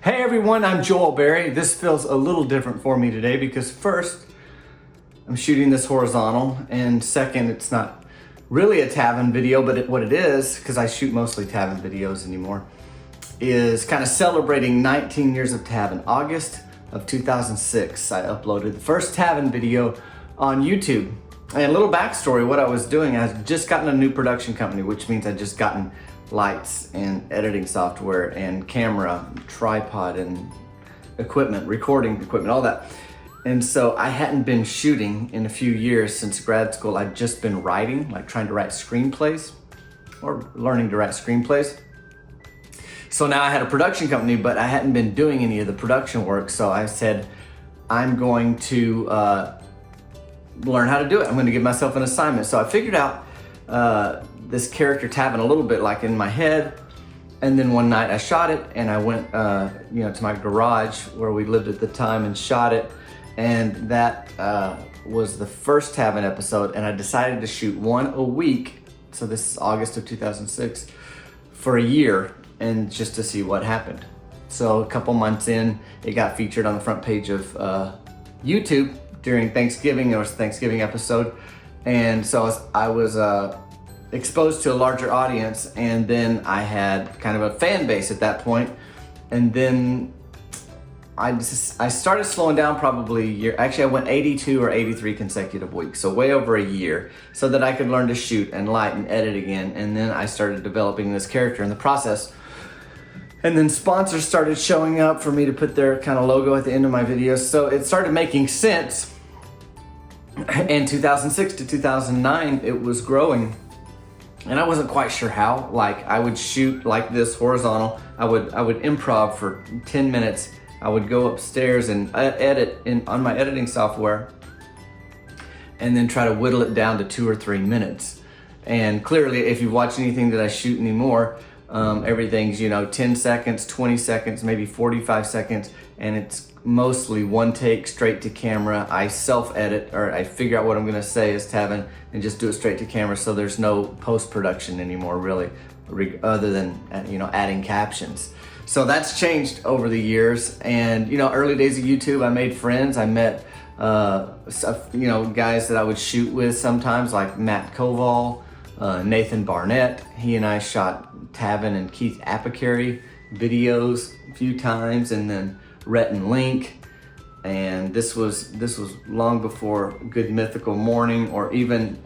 Hey everyone, I'm Joel Berry. This feels a little different for me today because first, I'm shooting this horizontal, and second, it's not really a Tavin video, but what it is, because I shoot mostly Tavin videos anymore, is kind of celebrating 19 years of Tavin. August of 2006, I uploaded the first Tavin video on YouTube. And a little backstory, what I was doing, I had just gotten a new production company, which means I'd just gotten lights and editing software and camera, tripod and equipment, recording equipment, all that. And so I hadn't been shooting in a few years since grad school. I'd just been writing, like trying to write screenplays or learning to write screenplays. So now I had a production company, but I hadn't been doing any of the production work. So I said, I'm going to learn how to do it. I'm going to give myself an assignment. So I figured out this character Tavin a little bit like in my head, and then one night I shot it, and I went to my garage where we lived at the time and shot it, and that was the first Tavin episode, and I decided to shoot one a week, so this is August of 2006, for a year, and just to see what happened. So a couple months in, it got featured on the front page of YouTube during Thanksgiving. It was a Thanksgiving episode, and so I was exposed to a larger audience, and then I had kind of a fan base at that point. And then I started slowing down probably a year. Actually, I went 82 or 83 consecutive weeks, so way over a year, so that I could learn to shoot and light and edit again. And then I started developing this character in the process. And then sponsors started showing up for me to put their kind of logo at the end of my videos. So it started making sense. In 2006 to 2009, it was growing. And I wasn't quite sure how. Like, I would shoot like this horizontal. I would improv for 10 minutes. I would go upstairs and edit on my editing software, and then try to whittle it down to 2 or 3 minutes. And clearly, if you watch anything that I shoot anymore, everything's 10 seconds, 20 seconds, maybe 45 seconds, and it's mostly one take straight to camera. I self-edit, or I figure out what I'm gonna say as Tavin and just do it straight to camera, so there's no post-production anymore really, other than adding captions. So that's changed over the years. And early days of YouTube, I made friends. I met guys that I would shoot with sometimes, like Matt Koval, Nathan Barnett. He and I shot Tavin and Keith Apicary videos a few times, and then Rhett and Link. And this was long before Good Mythical Morning, or even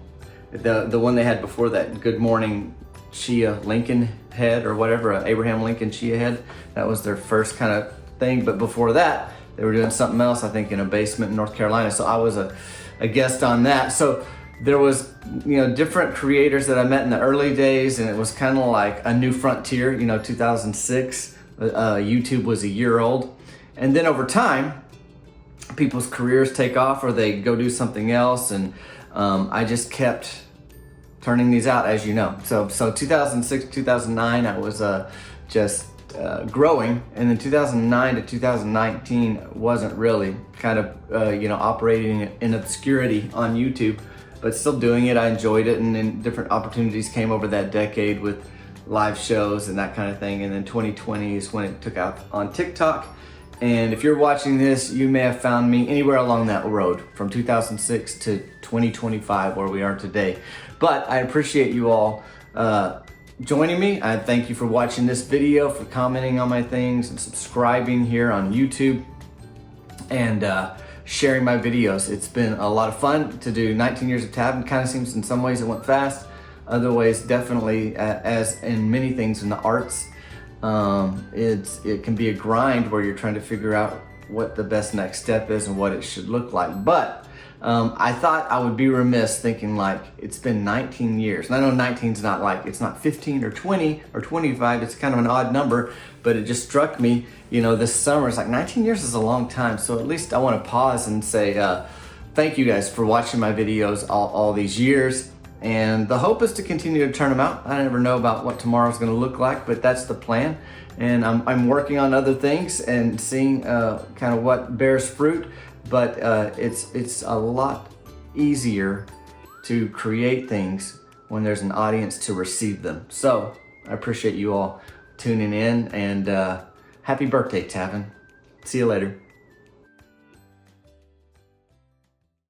the one they had before that, Good Morning Chia Lincoln Head, or whatever, Abraham Lincoln Chia Head. That was their first kind of thing. But before that, they were doing something else, I think, in a basement in North Carolina. So I was a guest on that. So there was different creators that I met in the early days, and it was kind of like a new frontier. 2006, YouTube was a year old. And then over time, people's careers take off, or they go do something else, and I just kept turning these out, as you know. So 2006, 2009, I was just growing, and then 2009 to 2019 wasn't really, kind of operating in obscurity on YouTube, but still doing it. I enjoyed it, and then different opportunities came over that decade with live shows and that kind of thing. And then 2020 is when it took out on TikTok. And if you're watching this, you may have found me anywhere along that road from 2006 to 2025, where we are today. But I appreciate you all joining me. I thank you for watching this video, for commenting on my things, and subscribing here on YouTube, and sharing my videos. It's been a lot of fun to do 19 years of Tavin. Kind of seems in some ways it went fast, other ways definitely, as in many things in the arts, it can be a grind where you're trying to figure out what the best next step is and what it should look like. But I thought I would be remiss thinking like it's been 19 years. And I know 19's not like, it's not 15 or 20 or 25, it's kind of an odd number, but it just struck me, this summer, it's like 19 years is a long time. So at least I want to pause and say thank you guys for watching my videos all these years. And the hope is to continue to turn them out. I never know about what tomorrow's gonna look like, but that's the plan. And I'm working on other things and seeing kind of what bears fruit, but it's a lot easier to create things when there's an audience to receive them. So I appreciate you all tuning in, and Happy birthday, Tavin. See you later.